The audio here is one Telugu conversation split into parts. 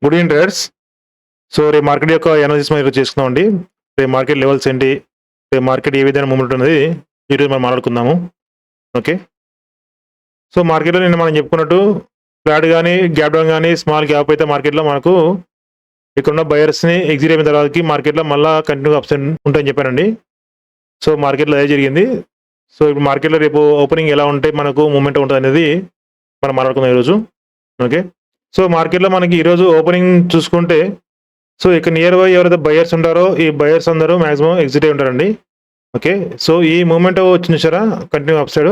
Good evening traders. సో రేపు మార్కెట్ యొక్క అనాలిసిస్ మనం ఈరోజు చేసుకుందామండి. రేపు మార్కెట్ లెవెల్స్ ఏంటి, రేపు మార్కెట్ ఏ విధంగా మూవ్మెంట్ ఉన్నది ఈరోజు మనం మాట్లాడుకుందాము. ఓకే. సో మార్కెట్లో నిన్న మనం చెప్పుకున్నట్టు ఫ్లాట్ కానీ గ్యాప్ డౌన్ కానీ స్మాల్ గ్యాప్ అయితే మార్కెట్లో మనకు ఇక్కడున్న బయర్స్ని ఎగ్జిట్ అయిన తర్వాతకి మార్కెట్లో మళ్ళీ కంటిన్యూగా అప్స్ ఉంటాయని చెప్పానండి. సో మార్కెట్లో అదే జరిగింది. సో ఇప్పుడు మార్కెట్లో రేపు ఓపెనింగ్ ఎలా ఉంటే మనకు మూవ్మెంట్ ఉంటుంది అనేది మనం మాట్లాడుకుందాం ఈరోజు. ఓకే. సో మార్కెట్లో మనకి ఈరోజు ఓపెనింగ్ చూసుకుంటే సో ఇక్కడ నియర్ బై ఎవరైతే బయర్స్ ఉంటారో ఈ బయర్స్ అందరూ మాక్సిమం ఎగ్జిట్ అయి ఉంటారండి. ఓకే. సో ఈ మూమెంట్ వచ్చింది చూసారా కంటిన్యూ అప్ సైడ్.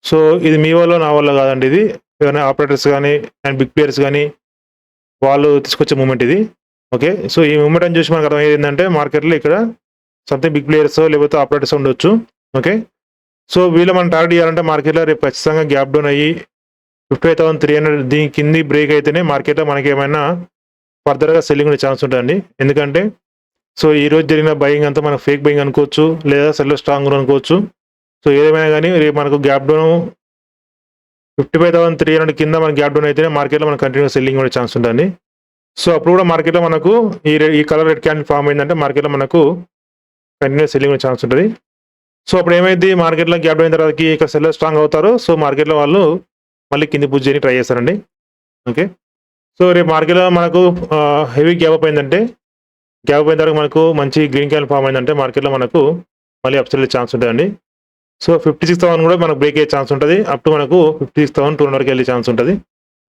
సో ఇది మీ వల్ల నా వల్ల కాదండి, ఇది ఏమైనా ఆపరేటర్స్ కానీ అండ్ బిగ్ ప్లేయర్స్ కానీ వాళ్ళు తీసుకొచ్చే మూమెంట్ ఇది. ఓకే. సో ఈ మూమెంట్ అని చూసి మనకు అర్థమయ్యేది ఏంటంటే మార్కెట్లో ఇక్కడ సంథింగ్ బిగ్ ప్లేయర్స్ లేకపోతే ఆపరేటర్స్ ఉండొచ్చు. ఓకే. సో వీళ్ళు మనం టార్గెట్ చేయాలంటే మార్కెట్లో రేపు ఖచ్చితంగా గ్యాప్ డౌన్ అయ్యి 55,300 దీని కింది బ్రేక్ అయితేనే మార్కెట్లో మనకి ఏమైనా ఫర్దర్గా సెల్లింగ్ ఉండే ఛాన్స్ ఉంటుందండి. ఎందుకంటే సో ఈ రోజు జరిగిన బయింగ్ అంతా మనకు ఫేక్ బయింగ్ అనుకోవచ్చు, లేదా సెల్లర్ స్ట్రాంగ్ అనుకోవచ్చు. సో ఏదేమైనా కానీ రేపు మనకు గ్యాప్ డౌన్ 55,300 కింద మన గ్యాప్ డౌన్ అయితేనే మార్కెట్లో మనకు కంటిన్యూ సెల్లింగ్ ఉండే ఛాన్స్ ఉంటుంది. సో అప్పుడు కూడా మార్కెట్లో మనకు ఈ కలర్ రెడ్ క్యాండిల్ ఫామ్ అయిందంటే మార్కెట్లో మనకు కంటిన్యూ సెల్లింగ్ ఉండే ఛాన్స్ ఉంటుంది. సో అప్పుడు ఏమైంది, మార్కెట్లో గ్యాప్ డౌన్ అయిన తర్వాతకి ఇక్కడ సెల్లర్ స్ట్రాంగ్ అవుతారు. సో మార్కెట్లో వాళ్ళు మళ్ళీ కింది పుష్ చేయడానికి ట్రై చేస్తారండి. ఓకే. సో రేపు మార్కెట్లో మనకు హెవీ గ్యాప్ అప్ అయిందంటే గ్యాప్ అయిన తర్వాత మనకు మంచి గ్రీన్ క్యాండిల్ ఫామ్ అయిందంటే మార్కెట్లో మనకు మళ్ళీ అప్సైడ్ వెళ్ళే ఛాన్స్ ఉంటుందండి. సో 56,000 కూడా మనకు బ్రేక్ అయ్యే ఛాన్స్ ఉంటుంది. అప్ టు మనకు 56,200 వరకు వెళ్ళే ఛాన్స్ ఉంటుంది.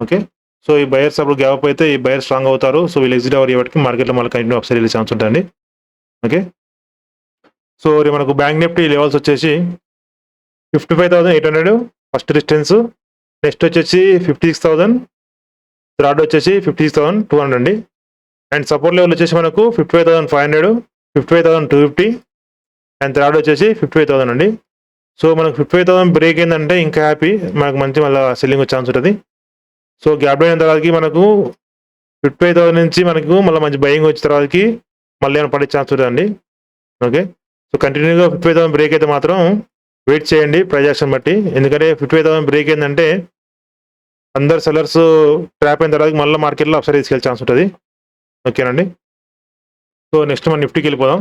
ఓకే. సో ఈ బయర్స్ అప్పుడు గ్యాప్ అప్ అయితే ఈ బయర్ స్ట్రాంగ్ అవుతారు. సో వీళ్ళు ఎగ్జిట్ అవ్వర్ ఇవ్వడానికి మార్కెట్లో మళ్ళీ కంటిన్యూ అప్సైడ్ వెళ్ళే ఛాన్స్ ఉంటుందండి. ఓకే. సో రేపు మనకు బ్యాంక్ నిఫ్టీ లెవెల్స్ వచ్చేసి 55,800 ఫస్ట్ డిస్టెన్స్, నెక్స్ట్ వచ్చేసి 56,000, థర్డ్ వచ్చేసి 56,200 అండి. అండ్ సపోర్ట్ లెవెల్ వచ్చేసి మనకు 55,500, 55,250 అండ్ థర్డ్ వచ్చేసి 55,000 అండి. సో మనకు 55,000 బ్రేక్ అయిందంటే ఇంకా హ్యాపీ, మనకు మంచి మళ్ళీ సెల్లింగ్ వచ్చే ఛాన్స్ ఉంటుంది. సో గ్యాప్ అయిన తర్వాతకి మనకు 55,000 నుంచి మనకు మళ్ళీ మంచి బయింగ్ వచ్చిన తర్వాతకి మళ్ళీ ఏమైనా పడే ఛాన్స్ ఉంటుందండి. ఓకే. సో కంటిన్యూగా 55,000 బ్రేక్ అయితే మాత్రం వెయిట్ చేయండి ప్రైస్ యాక్షన్ బట్టి. ఎందుకంటే 55,000 బ్రేక్ అయిందంటే అందరు సెల్లర్స్ ట్రాప్ అయిన తర్వాత మళ్ళీ మార్కెట్లో అప్సైడ్ తీసుకెళ్ళే ఛాన్స్ ఉంటుంది. ఓకేనండి. సో నెక్స్ట్ మనం నిఫ్టీకి వెళ్ళిపోదాం.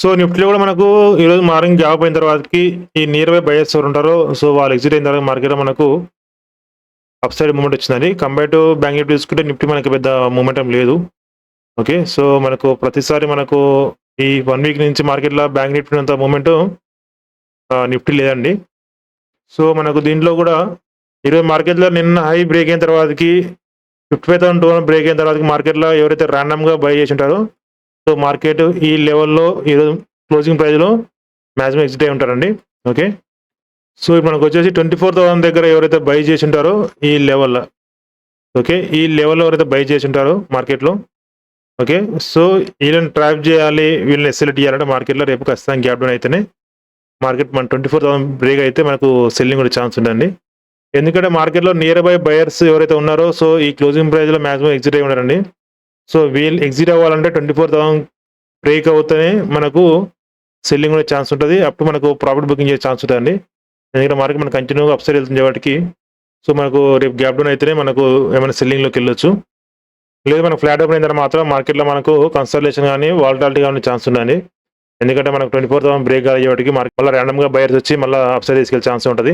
సో నిఫ్టీలో కూడా మనకు ఈరోజు మార్నింగ్ గ్యాప్ అయిన తర్వాతకి ఈ నియర్ బై బయర్స్ ఎవరు ఉంటారో సో వాళ్ళు ఎగ్జిట్ అయిన తర్వాత మార్కెట్లో మనకు అప్ సైడ్ మూమెంట్ వచ్చిందండి. కంపేర్ టు బ్యాంక్ నిఫ్టీ చూసుకుంటే నిఫ్టీ మనకి పెద్ద మూమెంటం లేదు. ఓకే. సో మనకు ప్రతిసారి మనకు ఈ 1 వీక్ నుంచి మార్కెట్లో బ్యాంక్ నిఫ్టీ అంత మూమెంట్ నిఫ్టీ లేదండి. సో మనకు దీంట్లో కూడా ఈరోజు మార్కెట్లో నిన్న హై బ్రేక్ అయిన తర్వాతకి 55,200 బ్రేక్ అయిన తర్వాత మార్కెట్లో ఎవరైతే ర్యాండమ్గా బై చేసి ఉంటారో సో మార్కెట్ ఈ లెవెల్లో ఈరోజు క్లోజింగ్ ప్రైస్లో మ్యాక్సిమం ఎగ్జిట్ అయి ఉంటారండి. ఓకే. సో ఇప్పుడు మనకు వచ్చేసి 24,000 దగ్గర ఎవరైతే బై చేసి ఉంటారో ఈ లెవెల్లో, ఓకే, ఈ లెవెల్లో ఎవరైతే బై చేసి ఉంటారో మార్కెట్లో, ఓకే, సో వీళ్ళని ట్రాప్ చేయాలి, వీళ్ళని ఎస్ఎల్టీ చేయాలంటే మార్కెట్లో రేపు ఖచ్చితంగా గ్యాప్ డౌన్ అయితేనే మార్కెట్ మన 24,000 బ్రేక్ అయితే మనకు సెల్లింగ్ కూడా ఛాన్స్ ఉందండి. ఎందుకంటే మార్కెట్లో నియర్ బై బయర్స్ ఎవరైతే ఉన్నారో సో ఈ క్లోజింగ్ ప్రైస్లో మ్యాక్సిమం ఎగ్జిట్ అయి ఉన్నారండి. సో వీళ్ళు ఎగ్జిట్ అవ్వాలంటే 24,000 బ్రేక్ అవుతేనే మనకు సెల్లింగ్ ఉండే ఛాన్స్ ఉంటుంది. అప్పుడు మనకు ప్రాఫిట్ బుకింగ్ చేసే ఛాన్స్ ఉంటుందండి. ఎందుకంటే మార్కెట్ మనకు కంటిన్యూగా అప్ సైడ్ వెళ్తుంది కాబట్టి సో మనకు రేపు గ్యాప్ డౌన్ అయితేనే మనకు ఏమైనా సెల్లింగ్లోకి వెళ్ళొచ్చు. లేదు మనకు ఫ్లాట్ ఓపెన్ అయిన తర్వాత మాత్రం మార్కెట్లో మనకు కన్సల్టేషన్ కానీ వాలటాలిటీ కానీ ఛాన్స్ ఉందండి. ఎందుకంటే మనకు 24,000 బ్రేక్ అయ్యేవాటికి మార్కెట్ మళ్ళీ ర్యాండమ్గా బయర్స్ వచ్చి మళ్ళీ అప్ సైడ్ తీసుకెళ్ళే ఛాన్స్ ఉంటుంది.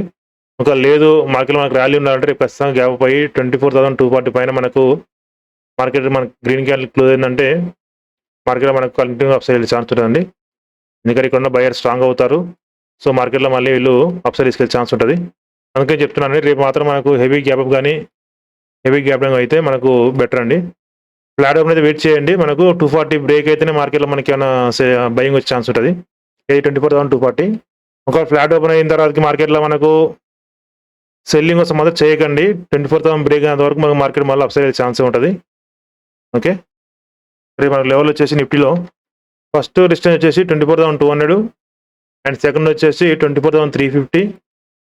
ఒక లేదు మార్కెట్లో మనకు ర్యాలీ ఉండాలంటే రేపు ఖచ్చితంగా గ్యాప్ అయ్యి 24,240 పైన మనకు మార్కెట్ మనకు గ్రీన్ క్యాండిల్ క్లోజ్ అయిందంటే మార్కెట్లో మనకు కంటిన్యూగా అప్ సైడ్ వెళ్ళే ఛాన్స్ ఉంటుందండి. ఎందుకంటే ఇక్కడ ఉన్న బయర్ స్ట్రాంగ్ అవుతారు. సో మార్కెట్లో మళ్ళీ వీళ్ళు అప్ సైడ్ తీసుకెళ్ళే ఛాన్స్ ఉంటుంది. అందుకని చెప్తున్నాను రేపు మాత్రం మనకు హెవీ గ్యాప్ అప్ కానీ హెవీ గ్యాప్ డౌన్ అయితే మనకు బెటర్ అండి. ఫ్లాట్ ఓపెన్ అయితే వెయిట్ చేయండి. మనకు 240 బ్రేక్ అయితేనే మార్కెట్లో మనకి ఏమైనా బయింగ్ వచ్చే ఛాన్స్ ఉంటుంది. 24,240 ఒకవేళ ఫ్లాట్ ఓపెన్ అయిన తర్వాతకి మార్కెట్లో మనకు సెల్లింగ్ కోసం మాత్రం చేయకండి. 24,000 బ్రేక్ అయినంత వరకు మనకు మార్కెట్ మళ్ళీ అప్ సైడ్ వెళ్ళే ఛాన్స్ ఉంటుంది. ఓకే. రేపు మనకు లెవెల్ వచ్చేసి నిఫ్టీలో ఫస్ట్ డిస్టెన్స్ వచ్చేసి 24,200 అండ్ సెకండ్ వచ్చేసి 24,350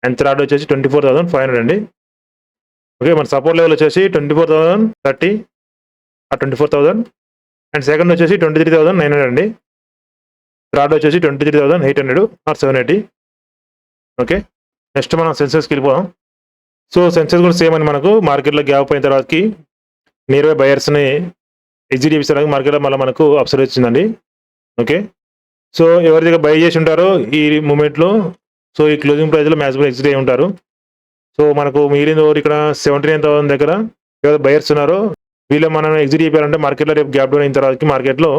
అండ్ థర్డ్ వచ్చేసి 24,500 అండి. ఓకే. మన సపోర్ట్ లెవెల్ వచ్చేసి 24,030 ఆ 24,000 అండ్ సెకండ్ వచ్చేసి 23,900 అండి. థర్డ్ వచ్చేసి 23,800 ఆర్ 780. ఓకే. నెక్స్ట్ మనం సెన్సెక్స్కి వెళ్ళిపోదాం. సో సెన్సెక్స్ కూడా సేమ్ అని మనకు మార్కెట్లో గ్యాప్ అయిన తర్వాతకి నియర్ బై బయర్స్ని ఎగ్జిట్ చేయించడానికి మార్కెట్లో మళ్ళీ మనకు అప్సైడ్ వచ్చిందండి. ఓకే, సో ఎవరి దగ్గర బై చేసి ఉంటారో ఈ మూమెంట్లో, సో ఈ క్లోజింగ్ ప్రైస్లో మ్యాక్సిమం ఎగ్జిట్ అయి ఉంటారు. సో మనకు మిగిలిన ఇక్కడ 79,000 దగ్గర ఎవరు బయర్స్ ఉన్నారో వీళ్ళు మనం ఎగ్జిట్ అయిపోయారంటే మార్కెట్లో రేపు గ్యాప్ డౌన్ అయిన తర్వాత మార్కెట్లో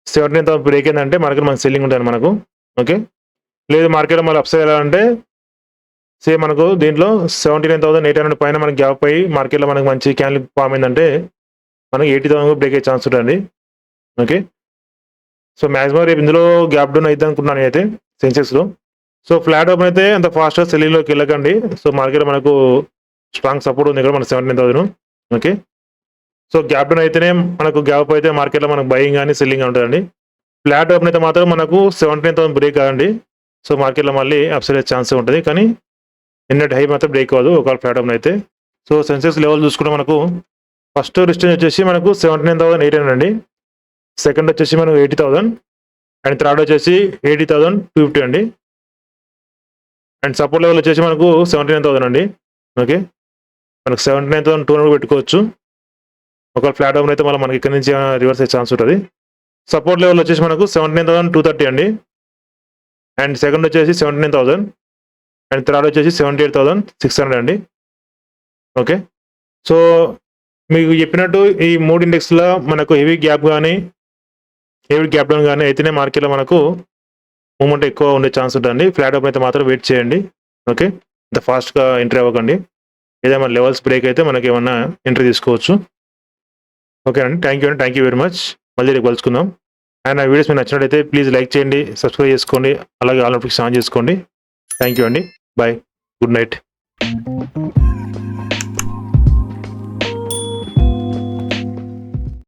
79,000 బ్రేక్ అయిందంటే మార్కెట్ మనకు సెల్లింగ్ ఉంటుంది మనకు. ఓకే, లేదు మార్కెట్లో మళ్ళీ అప్సైడ్ వెళ్ళాలంటే సేమ్ మనకు దీంట్లో 79,800 పైన మనకి గ్యాప్ అయ్యి మార్కెట్లో మనకు మంచి క్యాండిల్ ఫామ్ అయిందంటే మనకి 80,000 బ్రేక్ అయ్యే ఛాన్స్ ఉంటుంది. ఓకే, సో మ్యాక్సిమం రేపు ఇందులో గ్యాప్ డౌన్ అయితే అనుకున్నాను అయితే సెన్సెక్స్లో. సో ఫ్లాట్ ఓపెన్ అయితే అంత ఫాస్ట్గా సెల్లింగ్లోకి వెళ్ళకండి. సో మార్కెట్ మనకు స్ట్రాంగ్ సపోర్ట్ ఉంది ఇక్కడ మన 79,000. ఓకే, సో గ్యాప్ డౌన్ అయితేనే మనకు గ్యాప్ అయితే మార్కెట్లో మనకు బయింగ్ కానీ సెల్లింగ్ ఉంటుందండి. ఫ్లాట్ ఓపెన్ అయితే మాత్రం మనకు 79,000 బ్రేక్ కాదండి. సో మార్కెట్లో మళ్ళీ అప్సైడ్ ఛాన్స్ ఉంటుంది, కానీ నిన్నటి హై మాత్రం బ్రేక్ అవ్వదు ఒకవేళ ఫ్లాట్ ఓపెన్ అయితే. సో సెన్సెక్స్ లెవెల్ చూసుకుంటే మనకు ఫస్ట్ రెసిస్టెన్స్ వచ్చేసి మనకు 79,800 అండి, సెకండ్ వచ్చేసి మనకు 80,000 అండ్ థర్డ్ వచ్చేసి 80,250 అండి, అండ్ సపోర్ట్ లెవెల్ వచ్చేసి మనకు 79,000 అండి. ఓకే, మనకు 79,200 పెట్టుకోవచ్చు. ఒకవేళ ఫ్లాట్ ఓపెన్ అయితే మళ్ళీ మనకి ఇక్కడ నుంచి రివర్స్ అయ్యే ఛాన్స్ ఉంటుంది. సపోర్ట్ లెవెల్ వచ్చేసి మనకు 79,230 అండి, అండ్ సెకండ్ వచ్చేసి 79,000 అండ్ థర్డ్ వచ్చేసి 78,600 అండి. ఓకే, సో మీకు చెప్పినట్టు ఈ 3 ఇండెక్స్లో మనకు హెవీ గ్యాప్ డౌన్ కానీ అయితేనే మార్కెట్లో మనకు మూమెంట్ ఎక్కువ ఉండే ఛాన్స్ ఉంటుంది. ఫ్లాట్ ఓపెన్ అయితే మాత్రం వెయిట్ చేయండి. ఓకే, ఇంత ఫాస్ట్గా ఎంట్రీ అవ్వకండి. ఏదైనా లెవెల్స్ బ్రేక్ అయితే మనకి ఏమన్నా ఎంట్రీ తీసుకోవచ్చు. ఓకే అండి, థ్యాంక్ యూ వెరీ మచ్. మళ్ళీ రేపు కలుసుకుందాం. అండ్ నా వీడియోస్ మీకు నచ్చినట్లయితే ప్లీజ్ లైక్ చేయండి, సబ్స్క్రైబ్ చేసుకోండి, అలాగే ఆల్ నోటిఫికేషన్ ఆన్ చేసుకోండి. థ్యాంక్ యూ అండి, బాయ్, గుడ్ నైట్.